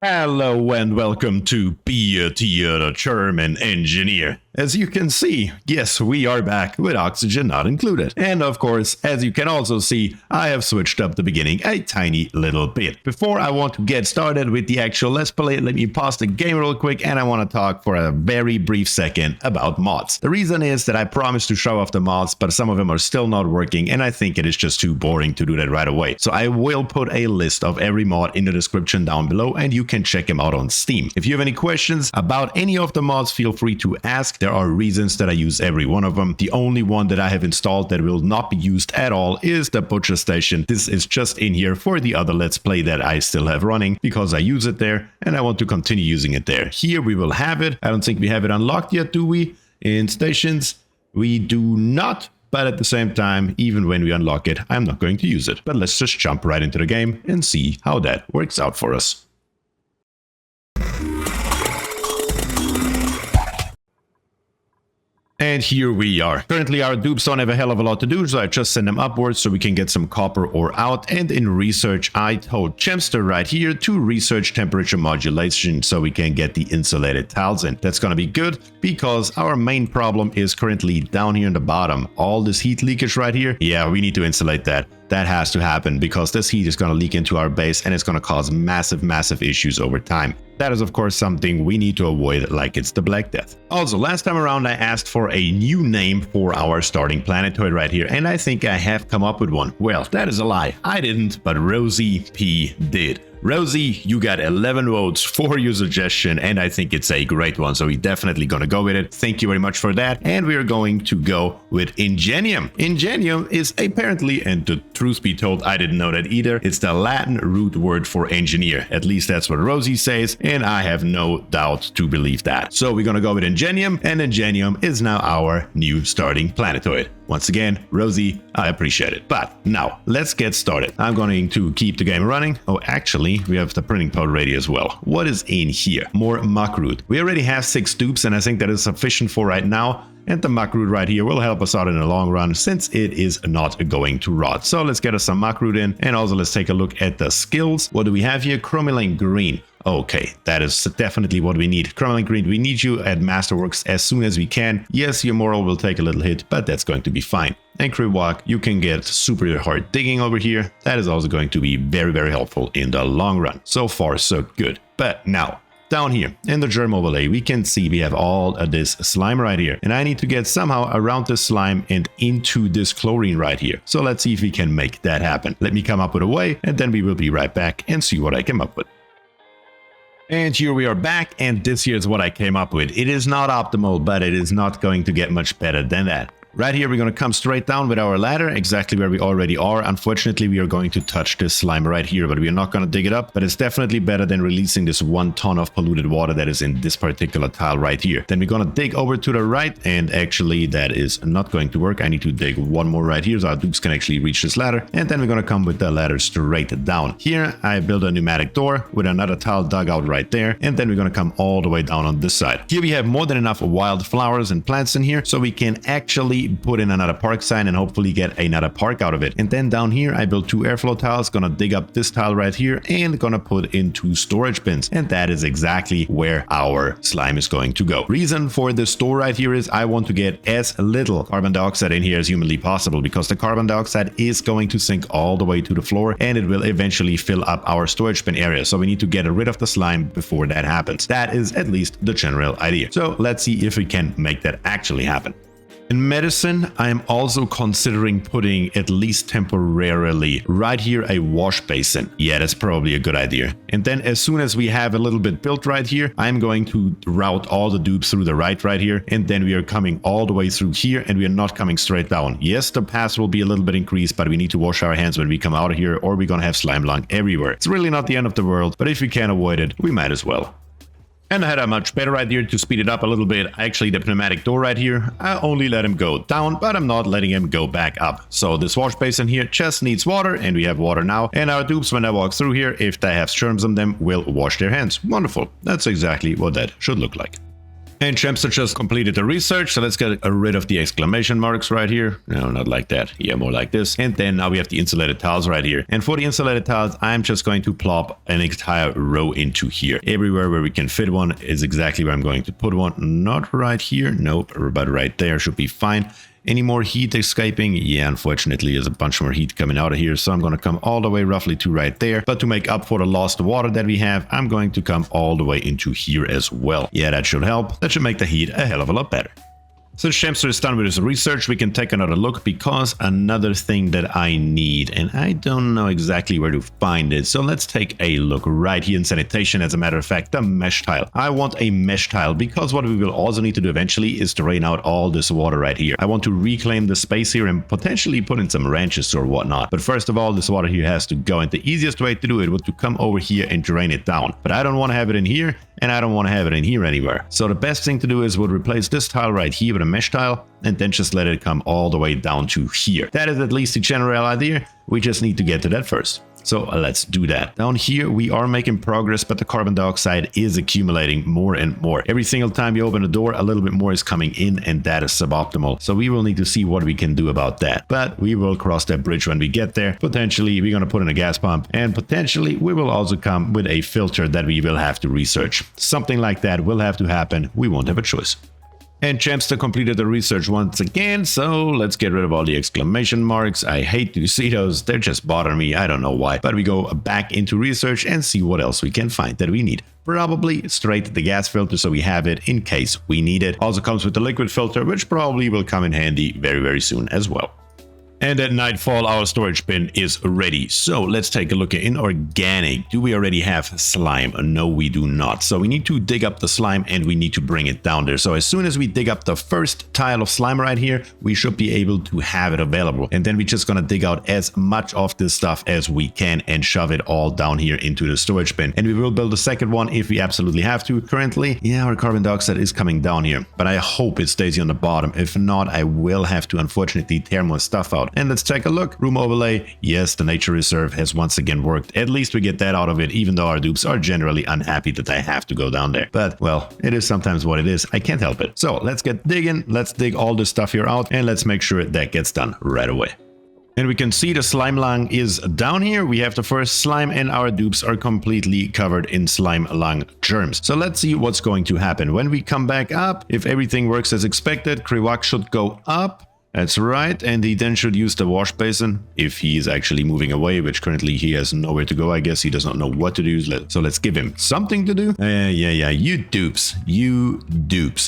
Hello and welcome to BierTier, the German engineer. As you can see, yes, we are back with oxygen not included. And of course, as you can also see, I have switched up the beginning a tiny little bit. Before I want to get started with the actual let's play, let me pause the game real quick and I want to talk for a very brief second about mods. The reason is that I promised to show off the mods, but some of them are still not working and I think it is just too boring to do that right away. So I will put a list of every mod in the description down below and you can check them out on Steam. If you have any questions about any of the mods, feel free to ask. There are reasons that I use every one of them. The only one that I have installed that will not be used at all is the butcher station. This is just in here for the other let's play that I still have running because I use it there and I want to continue using it there. Here we will have it. I don't think we have it unlocked yet, do we? In stations, we do not. But at the same time, even when we unlock it, I'm not going to use it. But let's just jump right into the game and see how that works out for us. And here we are. Currently our dupes don't have a hell of a lot to do, so I just send them upwards so we can get some copper ore out. And in research, I told Chemster right here to research temperature modulation so we can get the insulated tiles in. That's gonna be good because our main problem is currently down here in the bottom. All this heat leakage right here, yeah, we need to insulate that. That has to happen because this heat is going to leak into our base and it's going to cause massive issues over time. That is of course something we need to avoid like it's the Black Death. Also, last time around I asked for a new name for our starting planetoid right here and I think I have come up with one. Well, that is a lie. I didn't, but Rosie P did. Rosie, you got 11 votes for your suggestion and I think it's a great one, so we're definitely gonna go with it. Thank you very much for that. And we're going to go with Ingenium. Ingenium is apparently, and the truth be told, I didn't know that either, it's the Latin root word for engineer. At least that's what Rosie says, and I have no doubt to believe that. So we're gonna go with Ingenium, and Ingenium is now our new starting planetoid. Once again, Rosie, I appreciate it. But now, let's get started. I'm going to keep the game running. Oh, actually, we have the printing pod ready as well. What is in here? More muck root. We already have 6 dupes, and I think that is sufficient for right now. And the muck root right here will help us out in the long run since it is not going to rot. So let's get us some muck root in. And also let's take a look at the skills. What do we have here? Chromaline green. Okay, that is definitely what we need. Chromaline green, we need you at Masterworks as soon as we can. Yes, your moral will take a little hit, but that's going to be fine. And Krivwalk, you can get super hard digging over here. That is also going to be very helpful in the long run. So far, so good. But now, down here in the germ overlay, we can see we have all of this slime right here. And I need to get somehow around this slime and into this chlorine right here. So let's see if we can make that happen. Let me come up with a way and then we will be right back and see what I came up with. And here we are back, and this here is what I came up with. It is not optimal, but it is not going to get much better than that. Right here, we're going to come straight down with our ladder, exactly where we already are. Unfortunately, we are going to touch this slime right here, but we are not going to dig it up. But it's definitely better than releasing this 1 ton of polluted water that is in this particular tile right here. Then we're going to dig over to the right, and actually that is not going to work. I need to dig one more right here so our dupes can actually reach this ladder. And then we're going to come with the ladder straight down. Here, I build a pneumatic door with another tile dug out right there. And then we're going to come all the way down on this side. Here we have more than enough wildflowers and plants in here, so we can actually put in another park sign and hopefully get another park out of it. And then down here I built 2 airflow tiles, gonna dig up this tile right here and gonna put in 2 storage bins, and that is exactly where our slime is going to go. Reason for the store right here is I want to get as little carbon dioxide in here as humanly possible, because the carbon dioxide is going to sink all the way to the floor and it will eventually fill up our storage bin area, so we need to get rid of the slime before that happens. That is at least the general idea. So let's see if we can make that actually happen. In medicine, I am also considering putting, at least temporarily, right here a wash basin. Yeah, that's probably a good idea. And then as soon as we have a little bit built right here, I'm going to route all the dupes through the right here. And then we are coming all the way through here and we are not coming straight down. Yes, the path will be a little bit increased, but we need to wash our hands when we come out of here or we're gonna have slime lung everywhere. It's really not the end of the world, but if we can avoid it, we might as well. And I had a much better idea to speed it up a little bit. Actually, the pneumatic door right here, I only let him go down, but I'm not letting him go back up. So this wash basin here just needs water, and we have water now. And our dupes, when they walk through here, if they have germs on them, will wash their hands. Wonderful. That's exactly what that should look like. And Chempster just completed the research, so let's get rid of the exclamation marks right here. No, not like that. Yeah, more like this. And then now we have the insulated tiles right here. And for the insulated tiles, I'm just going to plop an entire row into here. Everywhere where we can fit one is exactly where I'm going to put one. Not right here. Nope, but right there should be fine. Any more heat escaping? Yeah, unfortunately, there's a bunch more heat coming out of here. So I'm going to come all the way roughly to right there. But to make up for the lost water that we have, I'm going to come all the way into here as well. Yeah, that should help. That should make the heat a hell of a lot better. Since Chempster is done with his research, we can take another look, because another thing that I need, and I don't know exactly where to find it, so let's take a look right here in sanitation. As a matter of fact, the mesh tile. I want a mesh tile, because what we will also need to do eventually is drain out all this water right here. I want to reclaim the space here and potentially put in some ranches or whatnot. But first of all, this water here has to go, and the easiest way to do it would to come over here and drain it down. But I don't want to have it in here, and I don't want to have it in here anywhere. So the best thing to do is would replace this tile right here with a mesh tile, and then just let it come all the way down to here. That is at least the general idea. We just need to get to that first. So let's do that. Down here we are making progress, but the carbon dioxide is accumulating more and more. Every single time you open a door, a little bit more is coming in, and that is suboptimal. So we will need to see what we can do about that. But we will cross that bridge when we get there. Potentially we're going to put in a gas pump, and potentially we will also come with a filter that we will have to research. Something like that will have to happen. We won't have a choice. And Chempster completed the research once again, so let's get rid of all the exclamation marks. I hate to see those, they're just bothering me, I don't know why. But we go back into research and see what else we can find that we need. Probably straight the gas filter, so we have it in case we need it. Also comes with the liquid filter, which probably will come in handy very, very soon as well. And at nightfall, our storage bin is ready. So let's take a look at inorganic. Do we already have slime? No, we do not. So we need to dig up the slime and we need to bring it down there. So as soon as we dig up the first tile of slime right here, we should be able to have it available. And then we're just going to dig out as much of this stuff as we can and shove it all down here into the storage bin. And we will build a second one if we absolutely have to. Currently, yeah, our carbon dioxide is coming down here, but I hope it stays here on the bottom. If not, I will have to unfortunately tear more stuff out. And let's take a look. Room overlay. Yes, the nature reserve has once again worked. At least we get that out of it, even though our dupes are generally unhappy that they have to go down there. But, well, it is sometimes what it is. I can't help it. So let's get digging. Let's dig all this stuff here out, and let's make sure that gets done right away. And we can see the Slimelung is down here. We have the first slime, and our dupes are completely covered in Slimelung germs. So let's see what's going to happen. When we come back up, if everything works as expected, Kriwak should go up. That's right, and he then should use the wash basin if he is actually moving away, which currently he has nowhere to go. I guess he does not know what to do, so let's give him something to do. Yeah, you dupes.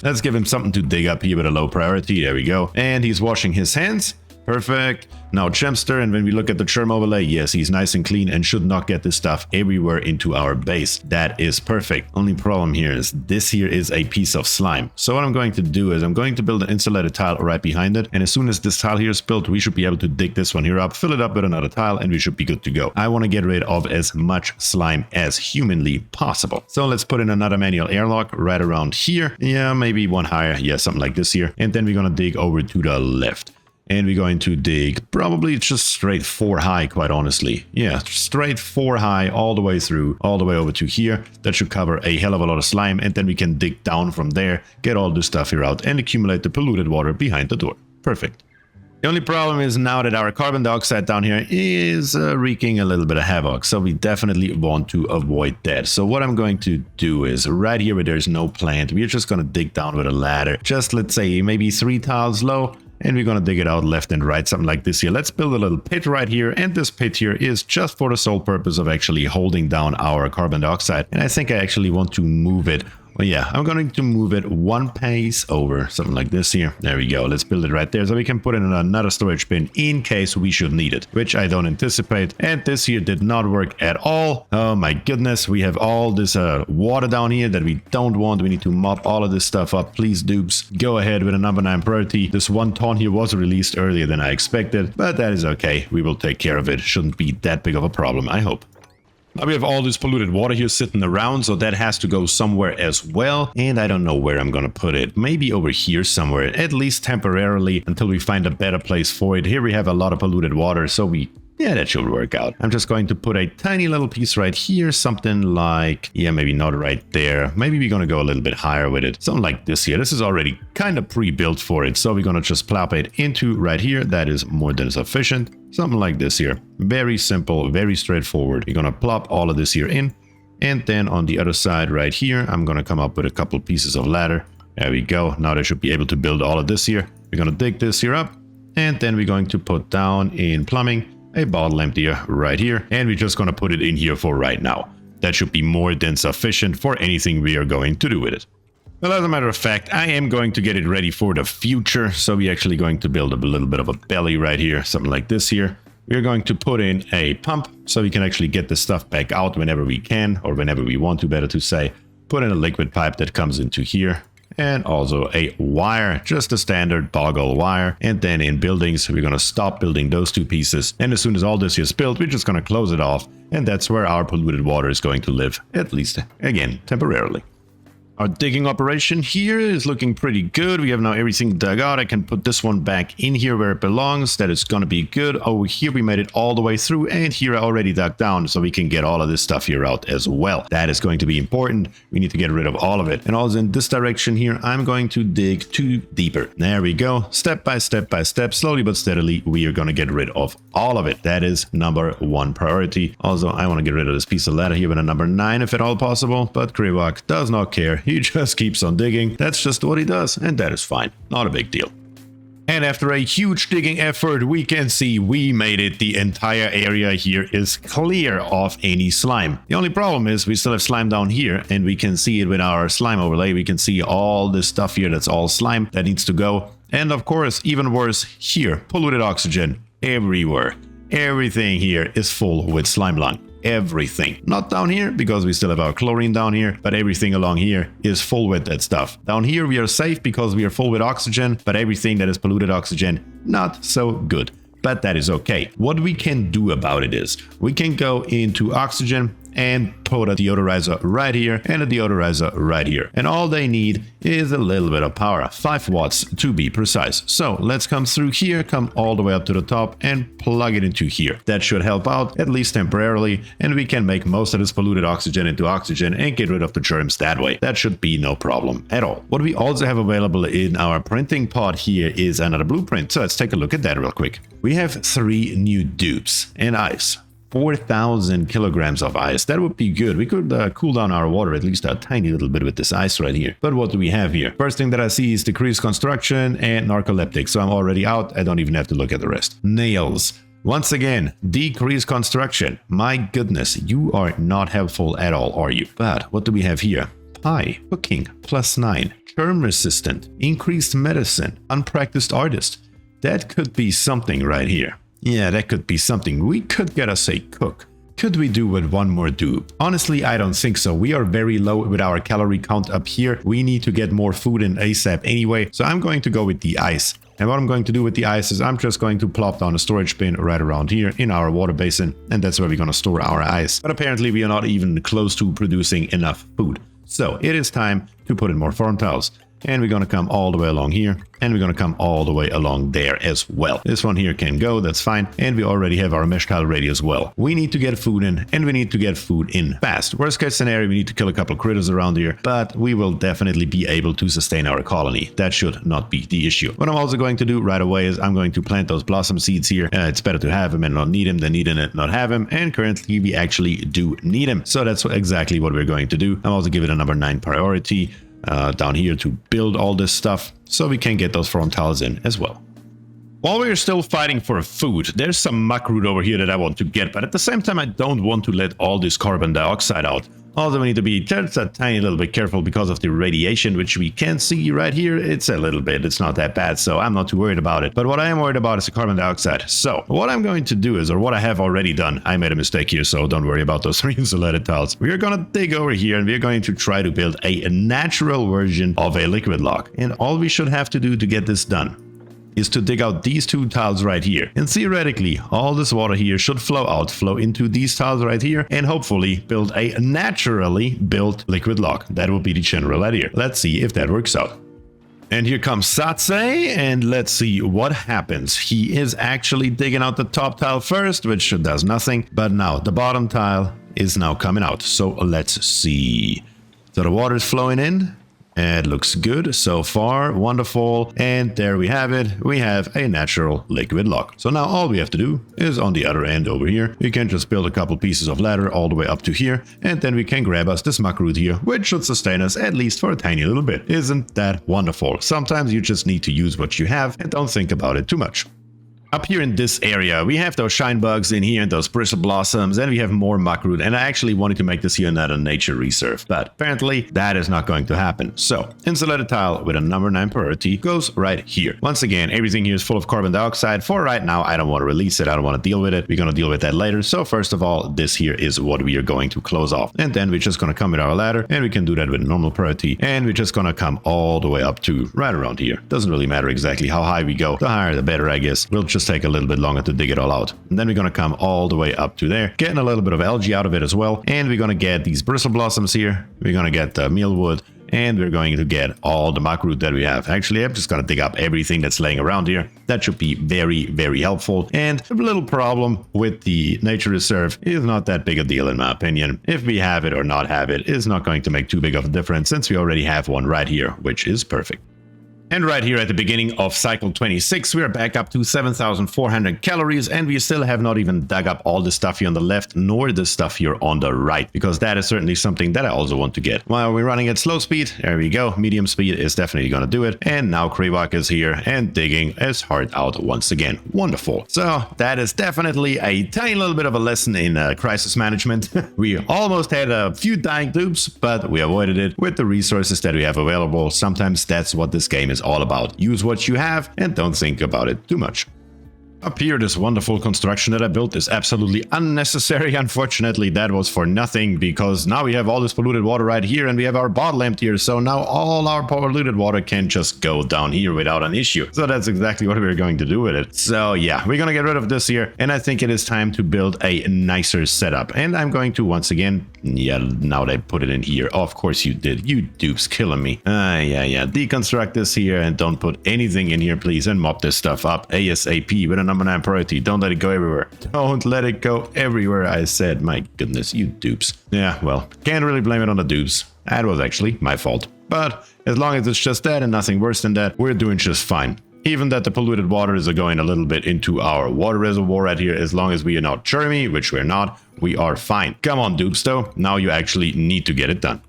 Let's give him something to dig up here with a low priority. There we go. And he's washing his hands. Perfect. Now Chempster, and when we look at the germ overlay, yes, he's nice and clean and should not get this stuff everywhere into our base. That is perfect. Only problem here is this here is a piece of slime. So what I'm going to do is I'm going to build an insulated tile right behind it. And as soon as this tile here is built, we should be able to dig this one here up, fill it up with another tile, and we should be good to go. I want to get rid of as much slime as humanly possible. So let's put in another manual airlock right around here. Yeah, maybe one higher. Yeah, something like this here. And then we're going to dig over to the left. And we're going to dig probably just straight 4 high, quite honestly. Yeah, straight 4 high all the way through, all the way over to here. That should cover a hell of a lot of slime. And then we can dig down from there, get all this stuff here out, and accumulate the polluted water behind the door. Perfect. The only problem is now that our carbon dioxide down here is wreaking a little bit of havoc. So we definitely want to avoid that. So what I'm going to do is right here where there's no plant, we're just going to dig down with a ladder. Just let's say maybe 3 tiles low. And we're going to dig it out left and right, something like this here. Let's build a little pit right here. And this pit here is just for the sole purpose of actually holding down our carbon dioxide. And I think I actually want to move it. Well, yeah, I'm going to move it 1 pace over, something like this here. There we go. Let's build it right there so we can put in another storage bin in case we should need it, which I don't anticipate. And this here did not work at all. Oh my goodness, we have all this water down here that we don't want. We need to mop all of this stuff up. Please, dupes, go ahead with a number 9 priority. This 1 ton here was released earlier than I expected, but that is okay. We will take care of it. Shouldn't be that big of a problem, I hope. Now we have all this polluted water here sitting around, so that has to go somewhere as well. And I don't know where I'm gonna put it. Maybe over here somewhere, at least temporarily, until we find a better place for it. Here we have a lot of polluted water, so we Yeah, that should work out. I'm just going to put a tiny little piece right here, something like, yeah, maybe not right there. Maybe we're going to go a little bit higher with it. Something like this here. This is already kind of pre-built for it. So we're going to just plop it into right here. That is more than sufficient. Something like this here. Very simple, very straightforward. We're going to plop all of this here in. And then on the other side right here, I'm going to come up with a couple pieces of ladder. There we go. Now they should be able to build all of this here. We're going to dig this here up. And then we're going to put down in plumbing a bottle emptier right here, and we're just going to put it in here for right now. That should be more than sufficient for anything we are going to do with it. Well, as a matter of fact, I am going to get it ready for the future, so we're actually going to build up a little bit of a belly right here, something like this here. We're going to put in a pump so we can actually get the stuff back out whenever we can, or whenever we want to, better to say. Put in a liquid pipe that comes into here. And also a wire, just a standard boggle wire. And then in buildings, we're going to stop building those two pieces. And as soon as all this is built, we're just going to close it off. And that's where our polluted water is going to live, at least, again, temporarily. Our digging operation here is looking pretty good. We have now everything dug out. I can put this one back in here where it belongs. That is going to be good. Over here, we made it all the way through. And here I already dug down, so we can get all of this stuff here out as well. That is going to be important. We need to get rid of all of it. And also in this direction here, I'm going to dig 2 deeper. There we go. Step by step by step, slowly but steadily, we are going to get rid of all of it. That is number 1 priority. Also, I want to get rid of this piece of ladder here with a number 9 if at all possible. But Krivak does not care. He just keeps on digging. That's just what he does, and that is fine. Not a big deal. And after a huge digging effort, we can see we made it. The entire area here is clear of any slime. The only problem is we still have slime down here, and we can see it with our slime overlay. We can see all this stuff here that's all slime that needs to go. And of course, even worse here, polluted oxygen everywhere. Everything here is full with slime lung. Everything. Not down here, because we still have our chlorine down here, but everything along here is full with that stuff. Down here we are safe because we are full with oxygen, but everything that is polluted oxygen, not so good. But that is okay. What we can do about it is, we can go into oxygen and put a deodorizer right here and a deodorizer right here. And all they need is a little bit of power, 5 watts to be precise. So let's come through here, come all the way up to the top and plug it into here. That should help out, at least temporarily, and we can make most of this polluted oxygen into oxygen and get rid of the germs that way. That should be no problem at all. What we also have available in our printing pod here is another blueprint. So let's take a look at that real quick. We have 3 new dupes and ice. 4,000 kilograms of ice. That would be good. We could cool down our water at least a tiny little bit with this ice right here. But what do we have here? First thing that I see is decreased construction and narcoleptic. So I'm already out. I don't even have to look at the rest. Nails. Once again, decreased construction. My goodness, you are not helpful at all, are you? But what do we have here? Pie, cooking, +9, germ resistant, increased medicine, unpracticed artist. That could be something right here. Yeah, that could be something. We could get us a cook. Could we do with 1 more dupe? Honestly, I don't think so. We are very low with our calorie count up here. We need to get more food in ASAP anyway. So I'm going to go with the ice. And what I'm going to do with the ice is I'm just going to plop down a storage bin right around here in our water basin. And that's where we're going to store our ice. But apparently we are not even close to producing enough food. So it is time to put in more farm tiles. And we're going to come all the way along here, and we're going to come all the way along there as well. This one here can go, that's fine. And we already have our mesh tile ready as well. We need to get food in, and we need to get food in fast. Worst case scenario, we need to kill a couple critters around here, but we will definitely be able to sustain our colony. That should not be the issue. What I'm also going to do right away is I'm going to plant those blossom seeds here. It's better to have them and not need them than need them and not have them. And currently we actually do need them. So that's exactly what we're going to do. I'm also giving it a number 9 priority. Down here to build all this stuff so we can get those farm tiles in as well. While we're still fighting for food, there's some muckroot over here that I want to get, but at the same time I don't want to let all this carbon dioxide out. Also, we need to be just a tiny little bit careful because of the radiation, which we can see right here. It's a little bit, it's not that bad, so I'm not too worried about it. But what I am worried about is the carbon dioxide. So what I'm going to do is, or what I have already done, I made a mistake here, so don't worry about those reinsulated tiles. We are going to dig over here and we're going to try to build a natural version of a liquid lock. And all we should have to do to get this done is to dig out these 2 tiles right here. And theoretically, all this water here should flow into these tiles right here, and hopefully build a naturally built liquid lock. That will be the general idea. Let's see if that works out. And here comes Satse, and let's see what happens. He is actually digging out the top tile first, which does nothing, but now the bottom tile is now coming out. So let's see. So the water is flowing in. It looks good so far, wonderful, and there we have it. We have a natural liquid lock. So now all we have to do is on the other end over here, we can just build a couple pieces of ladder all the way up to here, and then we can grab us this muck root here, which should sustain us at least for a tiny little bit. Isn't that wonderful? Sometimes you just need to use what you have and don't think about it too much. Up here in this area, we have those shine bugs in here and those bristle blossoms, and we have more muckroot. And I actually wanted to make this here another nature reserve, but apparently that is not going to happen. So insulated tile with a number 9 priority goes right here. Once again, everything here is full of carbon dioxide. For right now, I don't want to release it. I don't want to deal with it. We're going to deal with that later. So first of all, this here is what we are going to close off. And then we're just going to come with our ladder, and we can do that with normal priority. And we're just going to come all the way up to right around here. Doesn't really matter exactly how high we go. The higher, the better, I guess. We'll just take a little bit longer to dig it all out. And then we're going to come all the way up to there, getting a little bit of algae out of it as well. And we're going to get these bristle blossoms here. We're going to get the mealwood, and we're going to get all the muckroot that we have. Actually, I'm just going to dig up everything that's laying around here. That should be very, very helpful. And a little problem with the nature reserve is not that big a deal in my opinion. If we have it or not have it is not going to make too big of a difference, since we already have one right here, which is perfect. And right here at the beginning of cycle 26, we are back up to 7,400 calories, and we still have not even dug up all the stuff here on the left, nor the stuff here on the right, because that is certainly something that I also want to get. While we're running at slow speed, there we go, medium speed is definitely going to do it. And now Krivak is here and digging his heart out once again. Wonderful. So that is definitely a tiny little bit of a lesson in crisis management. We almost had a few dying dupes, but we avoided it with the resources that we have available. Sometimes that's what this game is all about. Use what you have and don't think about it too much. Up here, this wonderful construction that I built is absolutely unnecessary. Unfortunately, that was for nothing, because now we have all this polluted water right here, and we have our bottle empty here. So now all our polluted water can just go down here without an issue. So that's exactly what we're going to do with it. So yeah, we're going to get rid of this here, and I think it is time to build a nicer setup. And I'm going to once again, yeah, now they put it in here. Oh, of course you did. You dupes killing me. Yeah. Deconstruct this here and don't put anything in here, please, and mop this stuff up ASAP with a number 9 priority. Don't let it go everywhere. Don't let it go everywhere, I said. My goodness, you dupes. Yeah, well, can't really blame it on the dupes. That was actually my fault. But as long as it's just that and nothing worse than that, we're doing just fine. Even that the polluted water is going a little bit into our water reservoir right here, as long as we are not churmy, which we're not, we are fine. Come on, dupes, though. Now you actually need to get it done.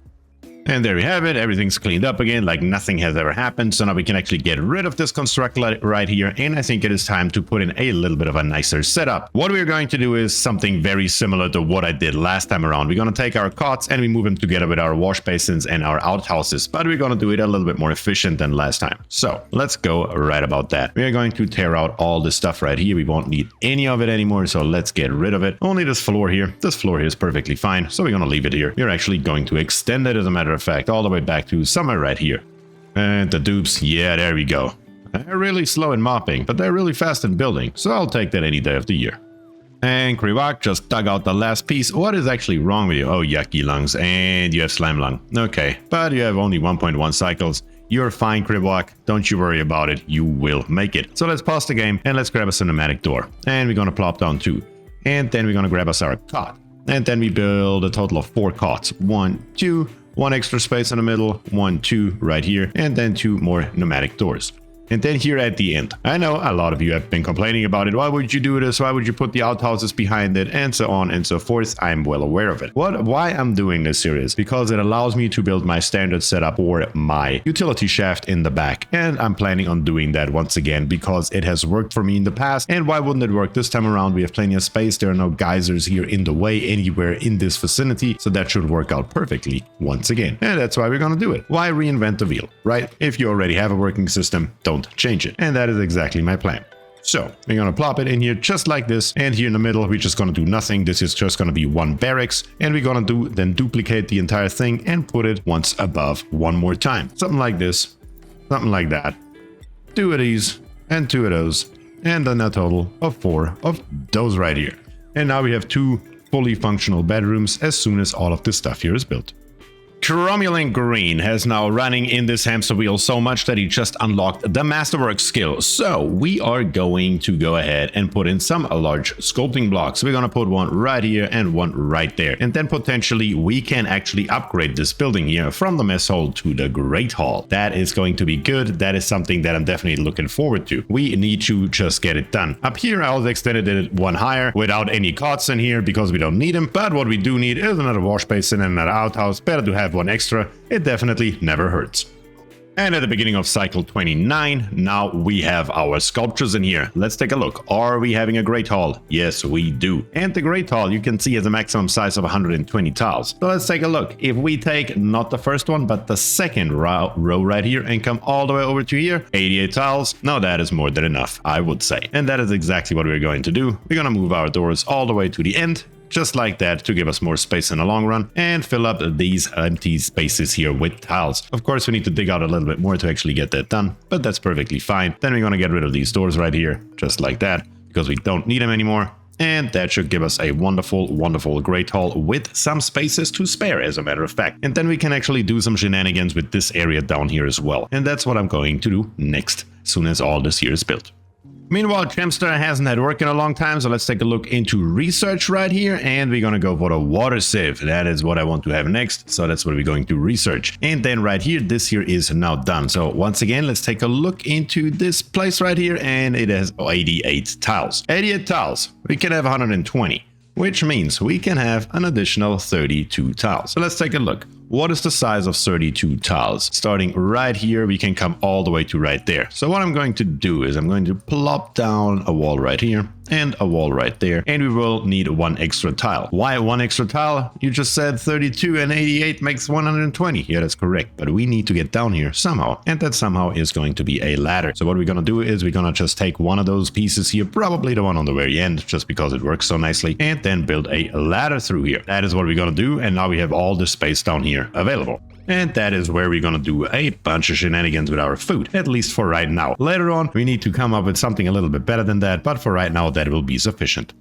And there we have it. Everything's cleaned up again, like nothing has ever happened. So now we can actually get rid of this construct right here. And I think it is time to put in a little bit of a nicer setup. What we're going to do is something very similar to what I did last time around. We're going to take our cots and we move them together with our wash basins and our outhouses. But we're going to do it a little bit more efficient than last time. So let's go right about that. We are going to tear out all this stuff right here. We won't need any of it anymore. So let's get rid of it. Only this floor here. This floor here is perfectly fine. So we're going to leave it here. We're actually going to extend it, as a matter of fact, all the way back to somewhere right here. And the dupes, yeah, there we go. They're really slow in mopping, but they're really fast in building, so I'll take that any day of the year. And Krivak just dug out the last piece. What is actually wrong with you? Oh, yucky lungs, and you have Slimelung. Okay, but you have only 1.1 cycles. You're fine, Krivak. Don't you worry about it. You will make it. So let's pause the game and let's grab us a pneumatic door. And we're gonna plop down 2. And then we're gonna grab us our cot. And then we build a total of 4 cots. 1, 2, 1 extra space in the middle, 1, 2 right here, and then 2 more pneumatic doors. And then here at the end, I know a lot of you have been complaining about it. Why would you do this? Why would you put the outhouses behind it? And so on and so forth. I'm well aware of it. Why I'm doing this here is because it allows me to build my standard setup for my utility shaft in the back. And I'm planning on doing that once again because it has worked for me in the past. And why wouldn't it work this time around? We have plenty of space. There are no geysers here in the way anywhere in this vicinity. So that should work out perfectly once again. And that's why we're going to do it. Why reinvent the wheel, right? If you already have a working system, don't change it. And that is exactly my plan. So we're going to plop it in here just like this. And here in the middle, we're just going to do nothing. This is just going to be 1 barracks. And we're going to then duplicate the entire thing and put it once above one more time. Something like this, something like that. 2 of these and 2 of those. And then a total of 4 of those right here. And now we have 2 fully functional bedrooms as soon as all of this stuff here is built. Cromulent Green has now running in this hamster wheel so much that he just unlocked the Masterwork skill. So we are going to go ahead and put in some large sculpting blocks. We're going to put one right here and one right there. And then potentially we can actually upgrade this building here from the mess hall to the Great Hall. That is going to be good. That is something that I'm definitely looking forward to. We need to just get it done. Up here, I also extended it one higher without any cots in here because we don't need them. But what we do need is another wash basin and another outhouse. Better to have one extra. It definitely never hurts. And at the beginning of cycle 29, now we have our sculptures in here. Let's take a look. Are we having a Great Hall? Yes, we do. And the Great Hall, you can see, has a maximum size of 120 tiles. So let's take a look. If we take not the first one, but the second row right here and come all the way over to here, 88 tiles. Now that is more than enough, I would say. And that is exactly what we're going to do. We're going to move our doors all the way to the end, just like that, to give us more space in the long run, and fill up these empty spaces here with tiles. Of course, we need to dig out a little bit more to actually get that done, but that's perfectly fine. Then we're going to get rid of these doors right here, just like that, because we don't need them anymore. And that should give us a wonderful, wonderful Great Hall with some spaces to spare, as a matter of fact. And then we can actually do some shenanigans with this area down here as well. And that's what I'm going to do next, as soon as all this here is built. Meanwhile, Chemster hasn't had work in a long time, so let's take a look into research right here, and we're gonna go for the water sieve. That is what I want to have next, so that's what we're going to research. And then right here, this here is now done. So once again, let's take a look into this place right here, and it has 88 tiles. 88 tiles, we can have 120, which means we can have an additional 32 tiles. So let's take a look. What is the size of 32 tiles? Starting right here, we can come all the way to right there. So what I'm going to do is I'm going to plop down a wall right here and a wall right there, and we will need one extra tile. Why one extra tile? You just said 32 and 88 makes 120. Yeah, that's correct, but we need to get down here somehow, and that somehow is going to be a ladder. So what we're gonna do is we're gonna just take one of those pieces here, probably the one on the very end, just because it works so nicely, and then build a ladder through here. That is what we're gonna do, and now we have all the space down here available. And that is where we're gonna do a bunch of shenanigans with our food, at least for right now. Later on, we need to come up with something a little bit better than that, but for right now, that will be sufficient.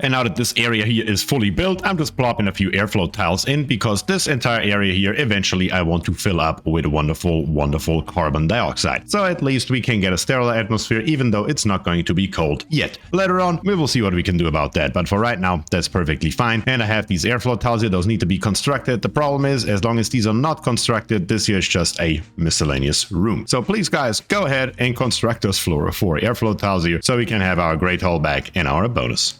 And now that this area here is fully built, I'm just plopping a few airflow tiles in, because this entire area here, eventually I want to fill up with wonderful, wonderful carbon dioxide. So at least we can get a sterile atmosphere, even though it's not going to be cold yet. Later on, we will see what we can do about that. But for right now, that's perfectly fine. And I have these airflow tiles here. Those need to be constructed. The problem is, as long as these are not constructed, this here is just a miscellaneous room. So please, guys, go ahead and construct those four airflow tiles here, so we can have our Great Hall back and our bonus.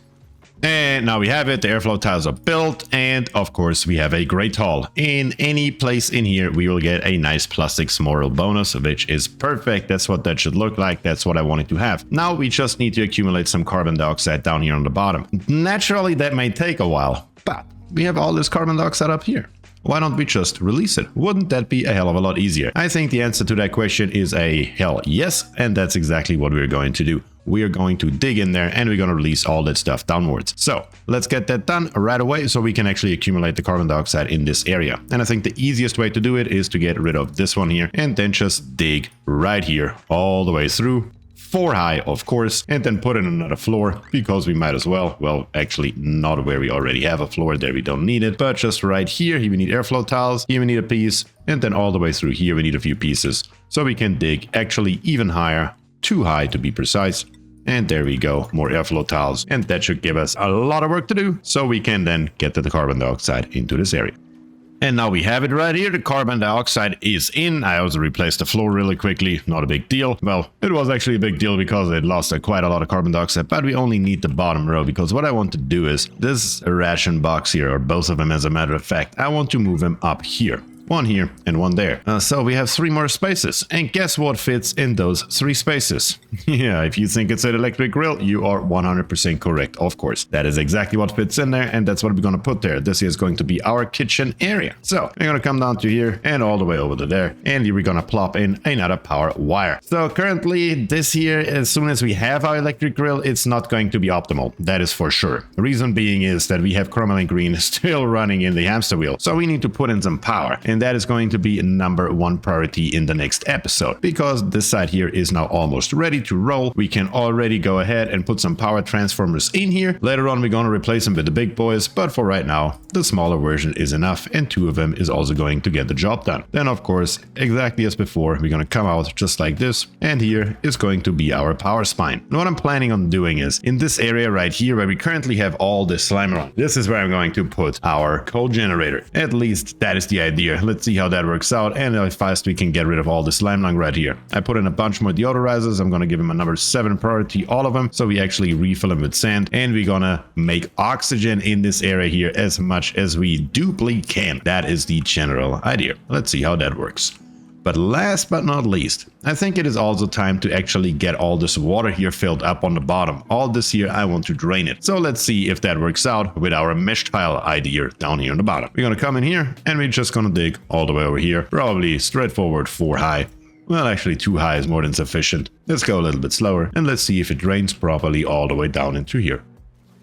And now we have it, the airflow tiles are built, and of course we have a Great Hall. In any place in here, we will get a nice plastic smorl bonus, which is perfect. That's what that should look like. That's what I wanted to have. Now we just need to accumulate some carbon dioxide down here on the bottom. Naturally, that may take a while, but we have all this carbon dioxide up here. Why don't we just release it? Wouldn't that be a hell of a lot easier? I think the answer to that question is a hell yes, and that's exactly what we're going to do. We are going to dig in there and we're going to release all that stuff downwards. So let's get that done right away, so we can actually accumulate the carbon dioxide in this area. And I think the easiest way to do it is to get rid of this one here and then just dig right here all the way through. 4 high, of course, and then put in another floor, because we might as well. Well, actually not where we already have a floor. There we don't need it, but just right here we need airflow tiles. Here we need a piece, and then all the way through here we need a few pieces, so we can dig actually even higher, 2 high to be precise. And there we go, more airflow tiles, and that should give us a lot of work to do, so we can then get the carbon dioxide into this area. And now we have it right here. The carbon dioxide is in. I also replaced the floor really quickly. Not a big deal. Well, it was actually a big deal because it lost quite a lot of carbon dioxide, but we only need the bottom row, because what I want to do is this ration box here, or both of them as a matter of fact, I want to move them up here. One here and one there. So we have 3 more spaces. And guess what fits in those 3 spaces? Yeah, if you think it's an electric grill, you are 100% correct, of course. That is exactly what fits in there, and that's what we're going to put there. This is going to be our kitchen area. So we're going to come down to here and all the way over to there, and we're going to plop in another power wire. So currently this here, as soon as we have our electric grill, it's not going to be optimal. That is for sure. The reason being is that we have Cromulent Green still running in the hamster wheel. So we need to put in some power. And that is going to be number 1 priority in the next episode, because this side here is now almost ready to roll. We can already go ahead and put some power transformers in here. Later on, we're going to replace them with the big boys, but for right now, the smaller version is enough, and 2 of them is also going to get the job done. Then, of course, exactly as before, we're going to come out just like this, and here is going to be our power spine. And what I'm planning on doing is, in this area right here, where we currently have all this slime around, this is where I'm going to put our coal generator. At least that is the idea. Let's see how that works out, and how fast we can get rid of all the Slimelung right here. I put in a bunch more deodorizers. I'm going to give them a number 7 priority, all of them, so we actually refill them with sand, and we're gonna make oxygen in this area here as much as we duplicate can. That is the general idea. Let's see how that works. But last but not least, I think it is also time to actually get all this water here filled up on the bottom. All this here, I want to drain it. So let's see if that works out with our mesh tile idea down here on the bottom. We're gonna come in here, and we're just gonna dig all the way over here, probably straightforward 4 high. Well, actually 2 high is more than sufficient. Let's go a little bit slower, and let's see if it drains properly all the way down into here.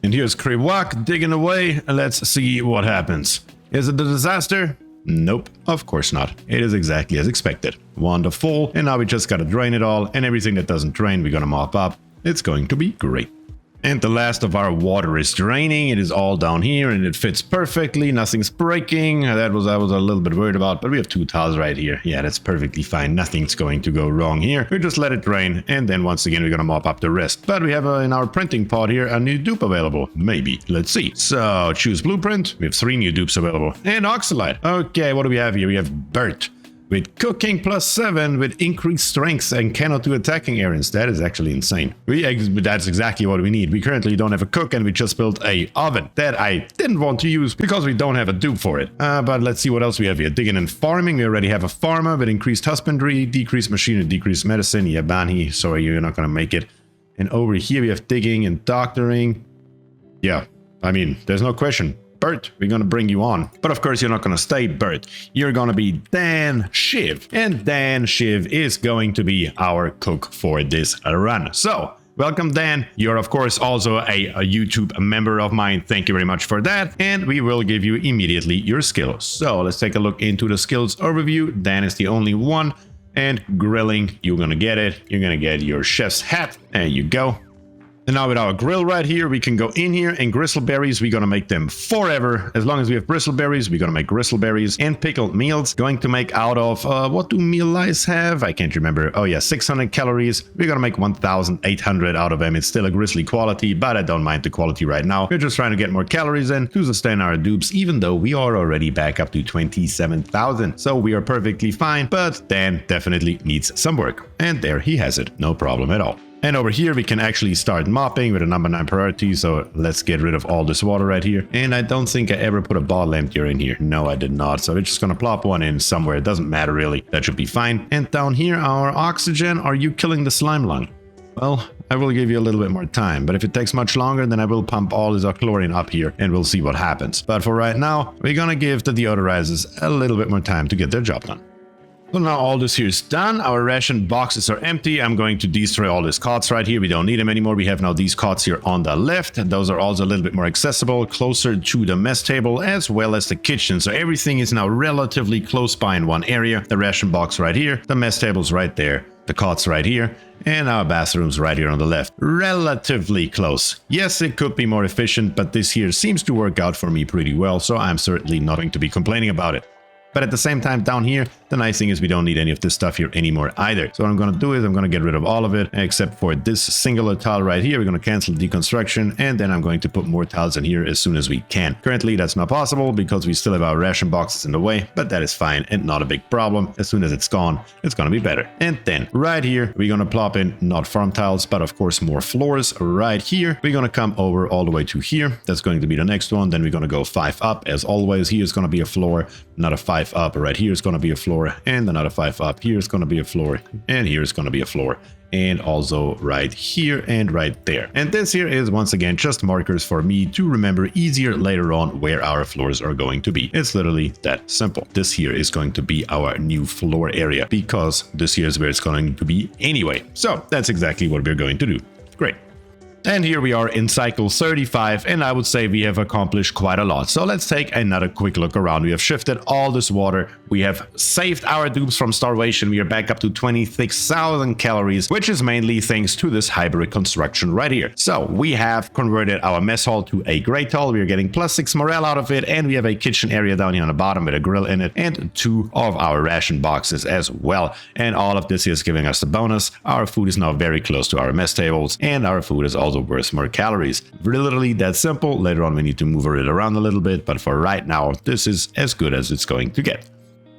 And here's Kriwak digging away, and let's see what happens. Is it a disaster? Nope, of course not. It is exactly as expected. Wonderful, and now we just gotta drain it all, and everything that doesn't drain, we're gonna mop up. It's going to be great. And the last of our water is draining. It is all down here, and it fits perfectly. Nothing's breaking. I was a little bit worried about, but we have 2 tiles right here. Yeah, that's perfectly fine. Nothing's going to go wrong here. We just let it drain, and then once again, we're gonna mop up the rest. But we have in our printing pod here a new dupe available. Maybe. Let's see. So choose blueprint. We have 3 new dupes available. And oxalite. Okay, what do we have here? We have Bert. With cooking +7 with increased strength and cannot do attacking areas. That is actually insane. That's exactly what we need. We currently don't have a cook, and we just built a oven that I didn't want to use because we don't have a dupe for it. But let's see what else we have here. Digging and farming. We already have a farmer with increased husbandry, decreased machinery, decreased medicine. Yeah, Banhi, sorry, you're not going to make it. And over here we have digging and doctoring. Yeah, I mean, there's no question. Bert, we're gonna bring you on. But of course, you're not gonna stay Bert. You're gonna be Dan Shiv. And Dan Shiv is going to be our cook for this run. So, welcome Dan. You're of course also a YouTube member of mine. Thank you very much for that. And we will give you immediately your skills. So, let's take a look into the skills overview. Dan is the only one. And grilling, you're gonna get it. You're gonna get your chef's hat. There you go. And now with our grill right here, we can go in here, and gristleberries, we're gonna make them forever. As long as we have bristleberries, we're gonna make gristleberries and pickled meals. Going to make out of, what do meal lice have? I can't remember. Oh yeah, 600 calories. We're gonna make 1,800 out of them. It's still a grisly quality, but I don't mind the quality right now. We're just trying to get more calories in to sustain our dupes, even though we are already back up to 27,000. So we are perfectly fine, but Dan definitely needs some work. And there he has it. No problem at all. And over here, we can actually start mopping with a number 9 priority. So let's get rid of all this water right here. And I don't think I ever put a bottle emptier in here. No, I did not. So we're just going to plop one in somewhere. It doesn't matter really. That should be fine. And down here, our oxygen. Are you killing the Slimelung? Well, I will give you a little bit more time. But if it takes much longer, then I will pump all this chlorine up here and we'll see what happens. But for right now, we're going to give the deodorizers a little bit more time to get their job done. So now all this here is done. Our ration boxes are empty. I'm going to destroy all these cots right here. We don't need them anymore. We have now these cots here on the left. And those are also a little bit more accessible, closer to the mess table as well as the kitchen. So everything is now relatively close by in one area. The ration box right here, the mess table's right there, the cots right here, and our bathrooms right here on the left. Relatively close. Yes, it could be more efficient, but this here seems to work out for me pretty well. So I'm certainly not going to be complaining about it. But at the same time, down here, the nice thing is we don't need any of this stuff here anymore either. So what I'm going to do is I'm going to get rid of all of it, except for this singular tile right here. We're going to cancel deconstruction, and then I'm going to put more tiles in here as soon as we can. Currently, that's not possible because we still have our ration boxes in the way, but that is fine and not a big problem. As soon as it's gone, it's going to be better. And then right here, we're going to plop in not farm tiles, but of course more floors right here. We're going to come over all the way to here. That's going to be the next one. Then we're going to go 5 up as always. Here's going to be a floor, not a 5 up. Right here is going to be a floor, and another 5 up. Here is going to be a floor, and here is going to be a floor, and also right here and right there. And this here is once again just markers for me to remember easier later on where our floors are going to be. It's literally that simple. This here is going to be our new floor area because this here is where it's going to be anyway. So that's exactly what we're going to do. Great. And here we are in cycle 35, and I would say we have accomplished quite a lot. So let's take another quick look around. We have shifted all this water. We have saved our dupes from starvation. We are back up to 26,000 calories, which is mainly thanks to this hybrid construction right here. So we have converted our mess hall to a great hall. We are getting +6 morale out of it, and we have a kitchen area down here on the bottom with a grill in it, and 2 of our ration boxes as well. And all of this is giving us the bonus. Our food is now very close to our mess tables, and our food is also worth more calories. Literally that simple. Later on we need to move it around a little bit, but for right now this is as good as it's going to get.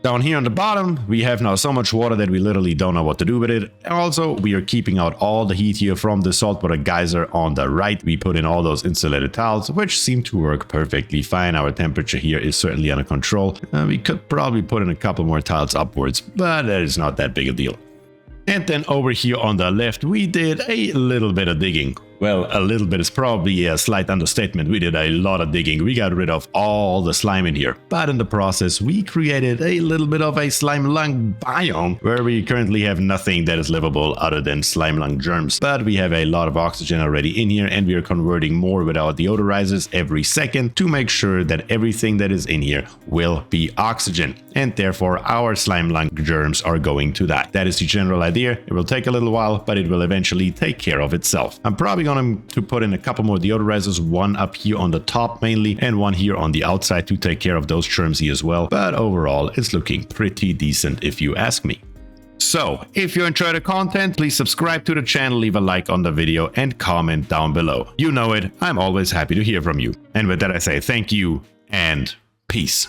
Down here on the bottom, we have now so much water that we literally don't know what to do with it. Also, we are keeping out all the heat here from the saltwater geyser on the right. We put in all those insulated tiles, which seem to work perfectly fine. Our temperature here is certainly under control. We could probably put in a couple more tiles upwards, but that is not that big a deal. And then over here on the left, we did a little bit of digging. Well, a little bit is probably a slight understatement. We did a lot of digging. We got rid of all the slime in here. But in the process, we created a little bit of a Slimelung Biome, where we currently have nothing that is livable other than Slimelung germs. But we have a lot of oxygen already in here, and we are converting more with our deodorizers every second to make sure that everything that is in here will be oxygen. And therefore, our Slimelung germs are going to die. That is the general idea. It will take a little while, but it will eventually take care of itself. I'm probably going to put in a couple more deodorizers, one up here on the top mainly, and one here on the outside to take care of those germs here as well. But overall, it's looking pretty decent if you ask me. So, if you enjoy the content, please subscribe to the channel, leave a like on the video, and comment down below. You know it, I'm always happy to hear from you. And with that I say thank you and peace.